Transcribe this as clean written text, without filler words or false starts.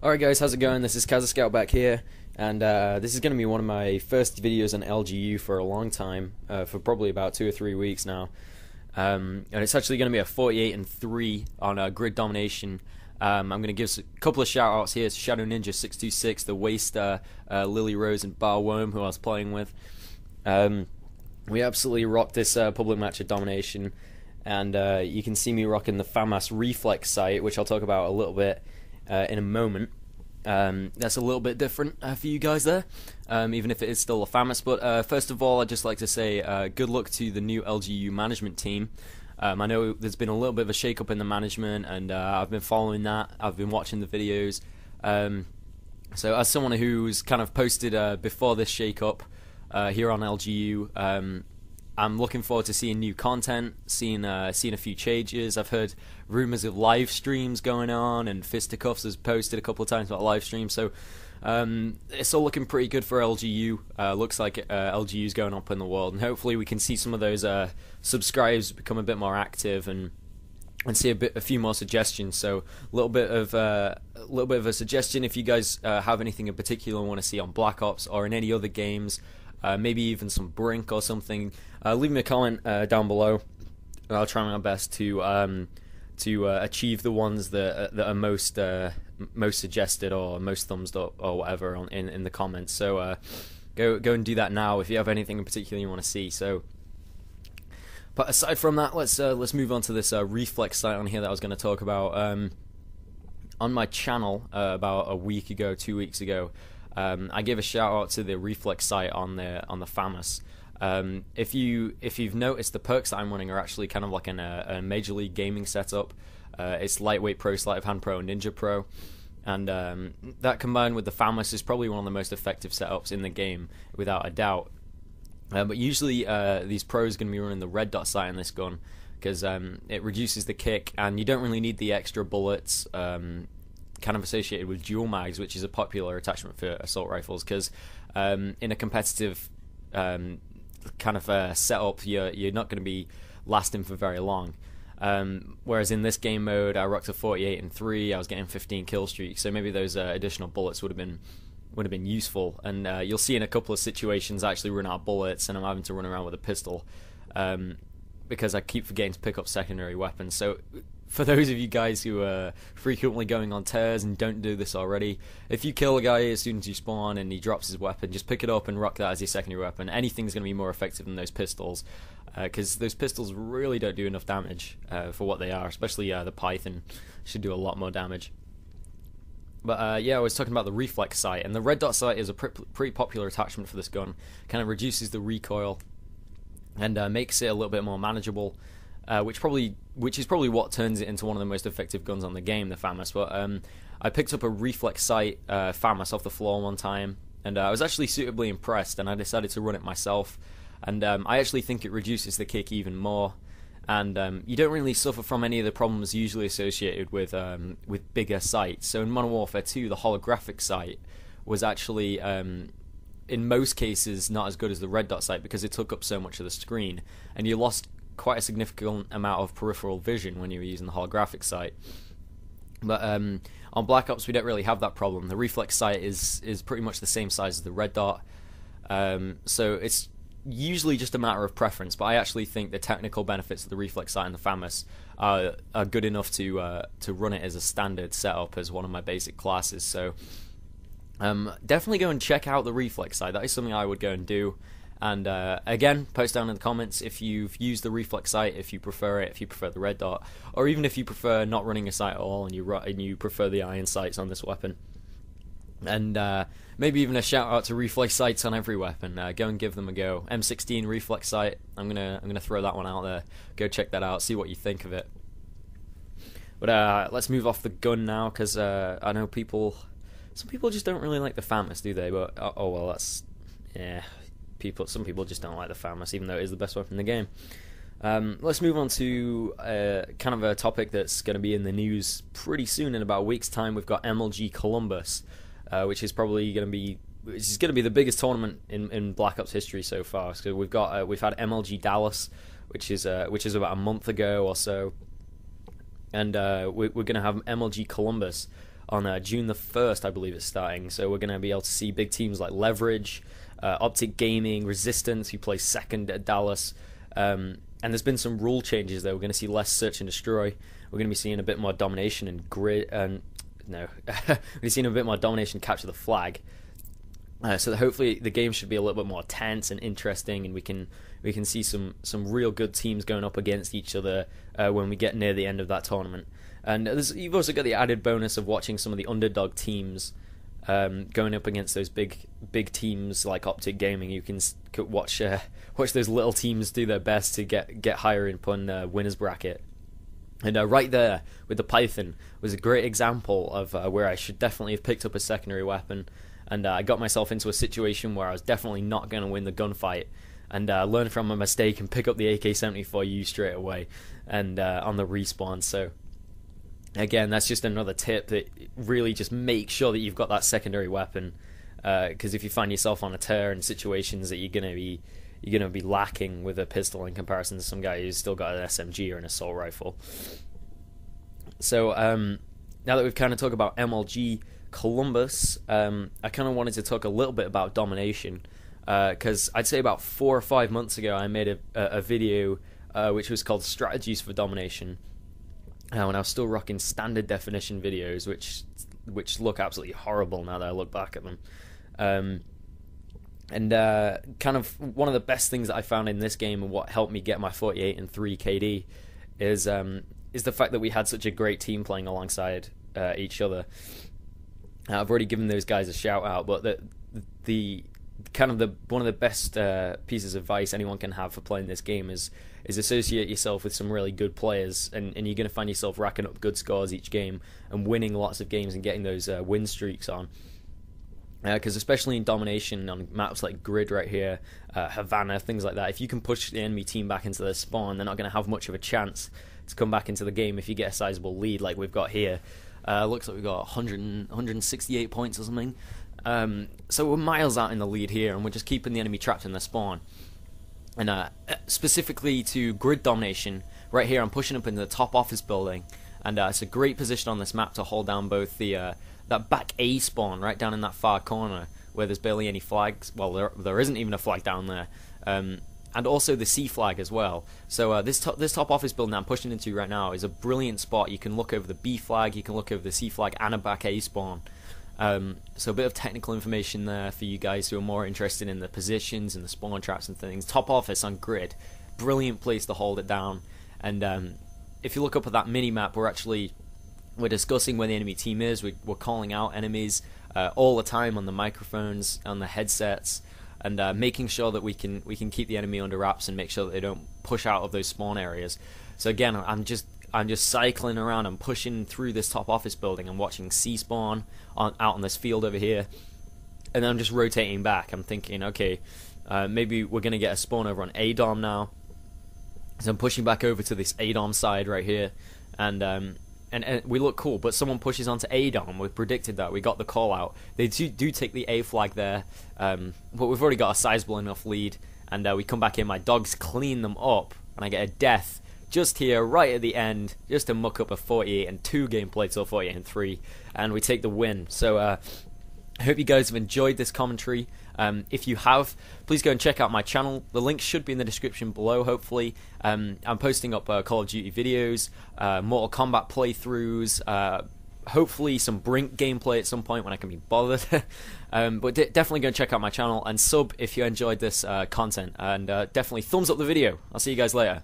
Alright guys, how's it going? This is Kazzerscout back here, and this is going to be one of my first videos on LGU for a long time, for probably about 2 or 3 weeks now. And it's actually going to be a 48-3 on grid domination. I'm going to give a couple of shout outs here to Shadow Ninja 626, the Waster, Lily Rose, and Barworm, who I was playing with. We absolutely rocked this public match of domination, and you can see me rocking the FAMAS reflex sight, which I'll talk about a little bit in a moment. That's a little bit different for you guys there, even if it is still a FAMAS. But first of all, I'd just like to say good luck to the new LGU management team. I know there's been a little bit of a shake-up in the management, and I've been following that. I've been watching the videos. So as someone who's kind of posted before this shake-up here on LGU, I'm looking forward to seeing new content, seeing a few changes. I've heard rumors of live streams going on, and Fisticuffs has posted a couple of times about live streams. So it's all looking pretty good for LGU. Looks like LGU is going up in the world, and hopefully we can see some of those subscribers become a bit more active and see a few more suggestions. So a little bit of a suggestion: if you guys have anything in particular you want to see on Black Ops or in any other games. Maybe even some Brink or something. Leave me a comment down below. I'll try my best to achieve the ones that are most suggested or most thumbs up or whatever in the comments. So go and do that now if you have anything in particular you want to see. So, but aside from that, let's move on to this reflex sight on here that I was going to talk about. On my channel about a week ago, 2 weeks ago. I gave a shout out to the reflex sight on the FAMAS. If you've noticed, the perks that I'm running are actually kind of like a Major League Gaming setup. It's Lightweight Pro, Sleight of Hand Pro, and Ninja Pro, and that combined with the FAMAS is probably one of the most effective setups in the game, without a doubt. But usually these pros are going to be running the red dot sight in this gun because it reduces the kick, and you don't really need the extra bullets. Kind of associated with dual mags, which is a popular attachment for assault rifles, because in a competitive kind of setup, you're not going to be lasting for very long. Whereas in this game mode, I rocked a 48-3. I was getting 15 kill streaks, so maybe those additional bullets would have been useful. And you'll see in a couple of situations I actually run out of bullets, and I'm having to run around with a pistol because I keep forgetting to pick up secondary weapons. So for those of you guys who are frequently going on tears and don't do this already, if you kill a guy as soon as you spawn and he drops his weapon, just pick it up and rock that as your secondary weapon. Anything's going to be more effective than those pistols, because those pistols really don't do enough damage for what they are, especially the Python should do a lot more damage. But yeah, I was talking about the reflex sight, and the red dot sight is a pretty popular attachment for this gun. Kind of reduces the recoil and makes it a little bit more manageable. Which is probably what turns it into one of the most effective guns on the game, the FAMAS. But I picked up a reflex sight FAMAS off the floor one time, and I was actually suitably impressed, and I decided to run it myself. And I actually think it reduces the kick even more, and you don't really suffer from any of the problems usually associated with bigger sights. So in Modern Warfare 2, the holographic sight was actually in most cases not as good as the red dot sight because it took up so much of the screen, and you lost quite a significant amount of peripheral vision when you were using the holographic sight. But on Black Ops we don't really have that problem. The reflex sight is pretty much the same size as the red dot, so it's usually just a matter of preference, but I actually think the technical benefits of the reflex sight and the FAMAS are good enough to run it as a standard setup as one of my basic classes. So definitely go and check out the reflex sight. That is something I would go and do. And again, post down in the comments if you've used the reflex sight, if you prefer it, if you prefer the red dot, or even if you prefer not running a sight at all and you prefer the iron sights on this weapon. And maybe even a shout out to reflex sights on every weapon. Go and give them a go. M16 reflex sight. I'm gonna throw that one out there. Go check that out. See what you think of it. But let's move off the gun now, because I know some people just don't really like the FAMAS, do they? But oh well, that's yeah. Some people just don't like the FAMAS, even though it is the best weapon in the game. Let's move on to kind of a topic that's going to be in the news pretty soon. In about a week's time, we've got MLG Columbus, which is probably going to be the biggest tournament in Black Ops history so far. So we've had MLG Dallas, which is about a month ago or so, and we're going to have MLG Columbus on June the 1st, I believe it's starting. So we're going to be able to see big teams like Leverage, Optic Gaming, Resistance, who plays second at Dallas. And there's been some rule changes there. We're going to see less search and destroy. We're going to be seeing a bit more domination and grid. We're seeing a bit more domination, capture the flag. So that hopefully the game should be a little bit more tense and interesting, and we can see some real good teams going up against each other when we get near the end of that tournament. And you've also got the added bonus of watching some of the underdog teams going up against those big teams like Optic Gaming. You can watch those little teams do their best to get higher up on the winners bracket. And right there with the Python was a great example of where I should definitely have picked up a secondary weapon. And I got myself into a situation where I was definitely not going to win the gunfight, and learn from my mistake and pick up the AK-74U straight away and on the respawn. So again, that's just another tip that really just make sure that you've got that secondary weapon, because if you find yourself on a tear in situations that you're gonna be lacking with a pistol in comparison to some guy who's still got an SMG or an assault rifle. So now that we've kind of talked about MLG Columbus, I kind of wanted to talk a little bit about domination, because I'd say about 4 or 5 months ago I made a video which was called Strategies for Domination, when I was still rocking standard definition videos, which look absolutely horrible now that I look back at them. And kind of one of the best things that I found in this game and what helped me get my 48-3 KD is the fact that we had such a great team playing alongside each other. I've already given those guys a shout out, but one of the best pieces of advice anyone can have for playing this game is associate yourself with some really good players, and you're going to find yourself racking up good scores each game and winning lots of games and getting those win streaks on. Because especially in domination on maps like Grid right here, Havana, things like that, if you can push the enemy team back into their spawn, they're not going to have much of a chance to come back into the game if you get a sizable lead like we've got here. Looks like we've got 168 points or something. So we're miles out in the lead here, and we're just keeping the enemy trapped in their spawn. And specifically to Grid domination, right here I'm pushing up into the top office building, and it's a great position on this map to hold down both the that back A spawn right down in that far corner where there's barely any flags. Well, there isn't even a flag down there. And also the C flag as well. So this top office building I'm pushing into right now is a brilliant spot. You can look over the B flag, you can look over the C flag and a back A spawn. So a bit of technical information there for you guys who are more interested in the positions and the spawn traps and things. Top office on Grid, brilliant place to hold it down. And if you look up at that mini map, we're discussing where the enemy team is. We're calling out enemies all the time on the microphones, on the headsets, and making sure that we can keep the enemy under wraps and make sure that they don't push out of those spawn areas. So again, I'm just cycling around. I'm pushing through this top office building. I'm watching C spawn out on this field over here, and then I'm just rotating back. I'm thinking, okay, maybe we're gonna get a spawn over on A dom now. So I'm pushing back over to this A dom side right here, and we look cool, but someone pushes onto A dom. We predicted that. We got the call out. They do take the A flag there, but we've already got a sizable enough lead, and we come back in. My dogs clean them up, and I get a death just here, right at the end, just to muck up a 48-2 gameplay till 48-3, and we take the win. So I hope you guys have enjoyed this commentary. If you have, please go and check out my channel. The link should be in the description below, hopefully. I'm posting up Call of Duty videos, Mortal Kombat playthroughs, hopefully some Brink gameplay at some point when I can be bothered. But definitely go and check out my channel and sub if you enjoyed this content. And definitely thumbs up the video. I'll see you guys later.